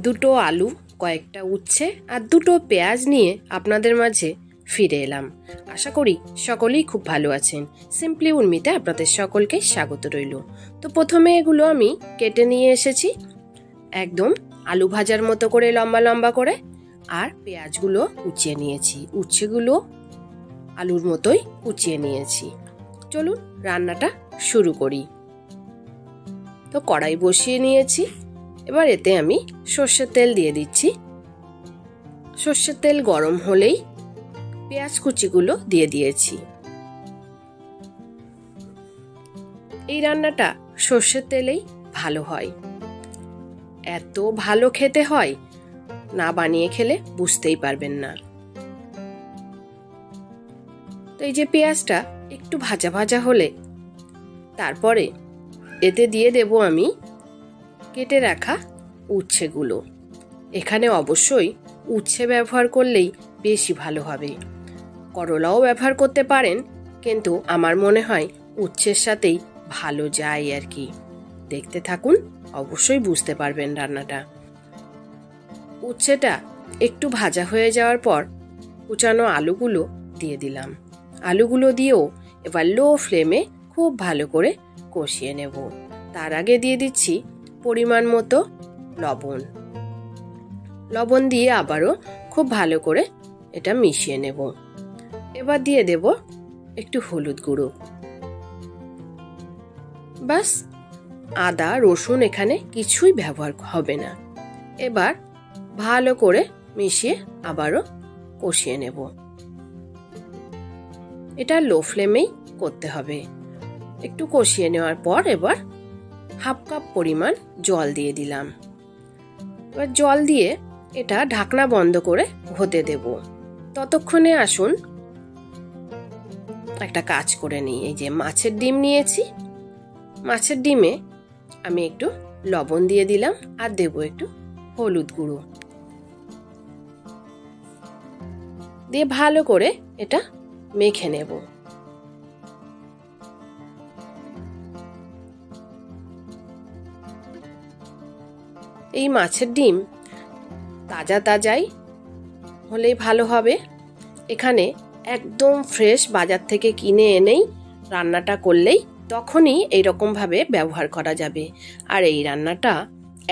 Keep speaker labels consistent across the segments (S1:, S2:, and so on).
S1: দুটো আলু, কয়েকটা উচ্ছে আর দুটো পেঁয়াজ নিয়ে আপনাদের মাঝে ফিরে এলাম। আশা করি সকলেই খুব ভালো আছেন। সিম্পলি উর্মিতে আপনাদের সকলকে স্বাগত রইল। তো প্রথমে এগুলো আমি কেটে নিয়ে এসেছি একদম আলু ভাজার মতো করে, লম্বা লম্বা করে। আর পেঁয়াজগুলো কুচিয়ে নিয়েছি, উচ্ছেগুলো আলুর মতোই কুচিয়ে নিয়েছি। চলুন রান্নাটা শুরু করি। তো কড়াই বসিয়ে নিয়েছি, এবার এতে আমি সর্ষের তেল দিয়ে দিচ্ছি। সর্ষের তেল গরম হলেই পেঁয়াজ কুচিগুলো দিয়ে দিয়েছি। এই রান্নাটা সর্ষের তেলেই ভালো হয়, এত ভালো খেতে হয়, না বানিয়ে খেলে বুঝতেই পারবেন না। তো এই যে পেঁয়াজটা একটু ভাজা ভাজা হলে তারপরে এতে দিয়ে দেব আমি কেটে রাখা উচ্ছেগুলো। এখানে অবশ্যই উচ্ছে ব্যবহার করলেই বেশি ভালো হবে। করলাও ব্যবহার করতে পারেন, কিন্তু আমার মনে হয় উচ্ছের সাথেই ভালো যায় আর কি। দেখতে থাকুন, অবশ্যই বুঝতে পারবেন রান্নাটা। উচ্ছেটা একটু ভাজা হয়ে যাওয়ার পর কুচানো আলুগুলো দিয়ে দিলাম। আলুগুলো দিয়েও এবার লো ফ্লেমে খুব ভালো করে কষিয়ে নেব। তার আগে দিয়ে দিচ্ছি পরিমাণ মতো লবণ। লবণ দিয়ে আবারও খুব ভালো করে এটা মিশিয়ে নেব। এবার দিয়ে দেব একটু হলুদ গুঁড়ো। বাস, আদা রসুন এখানে কিছুই ব্যবহার হবে না। এবার ভালো করে মিশিয়ে আবারও কষিয়ে নেব। এটা লো ফ্লেমেই করতে হবে। একটু কষিয়ে নেওয়ার পর এবার হাফ কাপ পরিমাণ জল দিয়ে দিলাম। এবার জল দিয়ে এটা ঢাকনা বন্ধ করে হতে দেব। ততক্ষণে আসুন একটা কাজ করে নিই। এই যে মাছের ডিম নিয়েছি, মাছের ডিমে আমি একটু লবণ দিয়ে দিলাম আর দেব একটু হলুদ গুঁড়ো দিয়ে ভালো করে এটা মেখে নেব। এই মাছের ডিম তাজা তাজাই হলেই ভালো হবে। এখানে একদম ফ্রেশ বাজার থেকে কিনে এনেই রান্নাটা করলেই তখনই এইরকম ভাবে ব্যবহার করা যাবে। আর এই রান্নাটা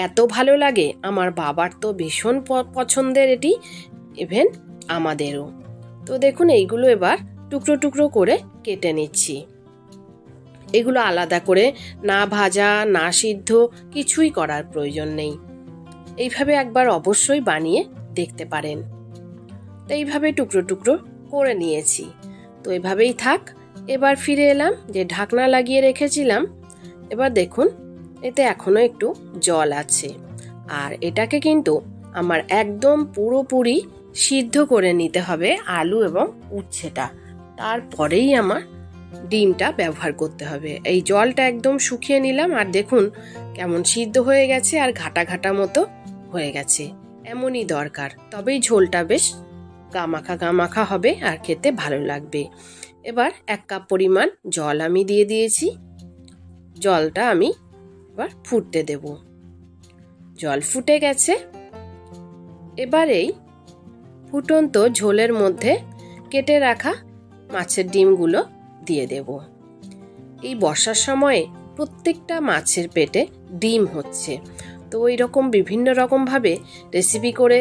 S1: এত ভালো লাগে, আমার বাবার তো ভীষণ পছন্দের এটি, ইভেন আমাদেরও। তো দেখুন এইগুলো এবার টুকরো টুকরো করে কেটে নিচ্ছি। এগুলো আলাদা করে না ভাজা না সিদ্ধ কিছুই করার প্রয়োজন নেই। এইভাবে একবার অবশ্যই বানিয়ে দেখতে পারেন। তো এইভাবে টুকরো টুকরো করে নিয়েছি। তো এভাবেই থাক। এবার ফিরে এলাম, যে ঢাকনা লাগিয়ে রেখেছিলাম। এবার দেখুন এতে এখনো একটু জল আছে, আর এটাকে কিন্তু আমার একদম পুরোপুরি সিদ্ধ করে নিতে হবে আলু এবং উচ্ছেটা। তারপরেই আমার ডিমটা ব্যবহার করতে হবে। এই জলটা একদম শুকিয়ে নিলাম, আর দেখুন কেমন সিদ্ধ হয়ে গেছে আর ঘাটা ঘাটা মতো হয়ে গেছে। এমনই দরকার, তবেই ঝোলটা বেশ গামাখা গামাখা হবে আর খেতে ভালো লাগবে। এবার 1 কাপ পরিমাণ জল আমি দিয়ে দিয়েছি। জলটা আমি এবার ফুটতে দেব। জল ফুটে গেছে। এবার এই ফুটন্ত ঝোলের মধ্যে কেটে রাখা মাছের ডিমগুলো দিয়ে দেব। এই বর্ষার সময়ে প্রত্যেকটা মাছের পেটে ডিম হচ্ছে, তো ওই রকম বিভিন্ন রকম ভাবে রেসিপি করে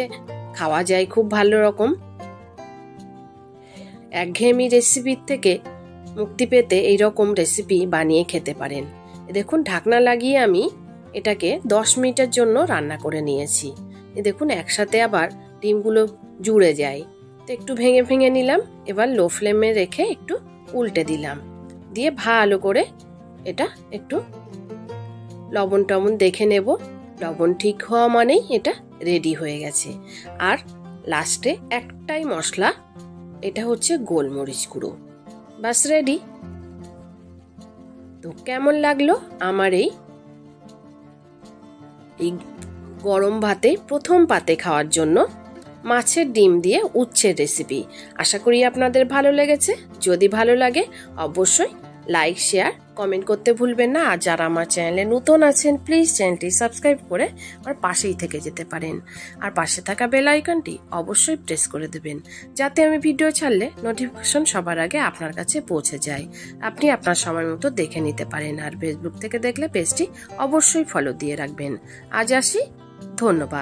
S1: খাওয়া যায় খুব ভালো রকম। একঘেয়েমি রেসিপির থেকে মুক্তি পেতে এইরকম রেসিপি বানিয়ে খেতে পারেন। দেখুন ঢাকনা লাগিয়ে আমি এটাকে 10 মিনিটের জন্য রান্না করে নিয়েছি। দেখুন একসাথে আবার ডিমগুলো জুড়ে যায়, তো একটু ভেঙে ভেঙে নিলাম। এবার লো ফ্লেমে রেখে একটু উল্টে দিলাম, দিয়ে ভালো করে এটা একটু লবণ টবণ দেখে নেব। লবণ ঠিক হওয়া মানেই এটা রেডি হয়ে গেছে। আর লাস্টে একটাই মশলা, এটা হচ্ছে গোলমরিচ গুঁড়ো। বাস রেডি। তো কেমন লাগলো আমার এই গরম ভাতে প্রথম পাতে খাওয়ার জন্য মাছের ডিম দিয়ে উচ্ছের রেসিপি? আশা করি আপনাদের ভালো লেগেছে। যদি ভালো লাগে অবশ্যই লাইক শেয়ার কমেন্ট করতে ভুলবেন না। আর যারা আমার চ্যানেলে নতুন আছেন প্লিজ চ্যানেলটি সাবস্ক্রাইব করে আমার পাশেই থেকে যেতে পারেন। আর পাশে থাকা বেল আইকনটি অবশ্যই প্রেস করে দেবেন, যাতে আমি ভিডিও ছাড়লে নোটিফিকেশন সবার আগে আপনার কাছে পৌঁছে যায়। আপনি আপনার সময় মতো দেখে নিতে পারেন। আর ফেসবুক থেকে দেখলে পেজটি অবশ্যই ফলো দিয়ে রাখবেন। আজ আসি, ধন্যবাদ।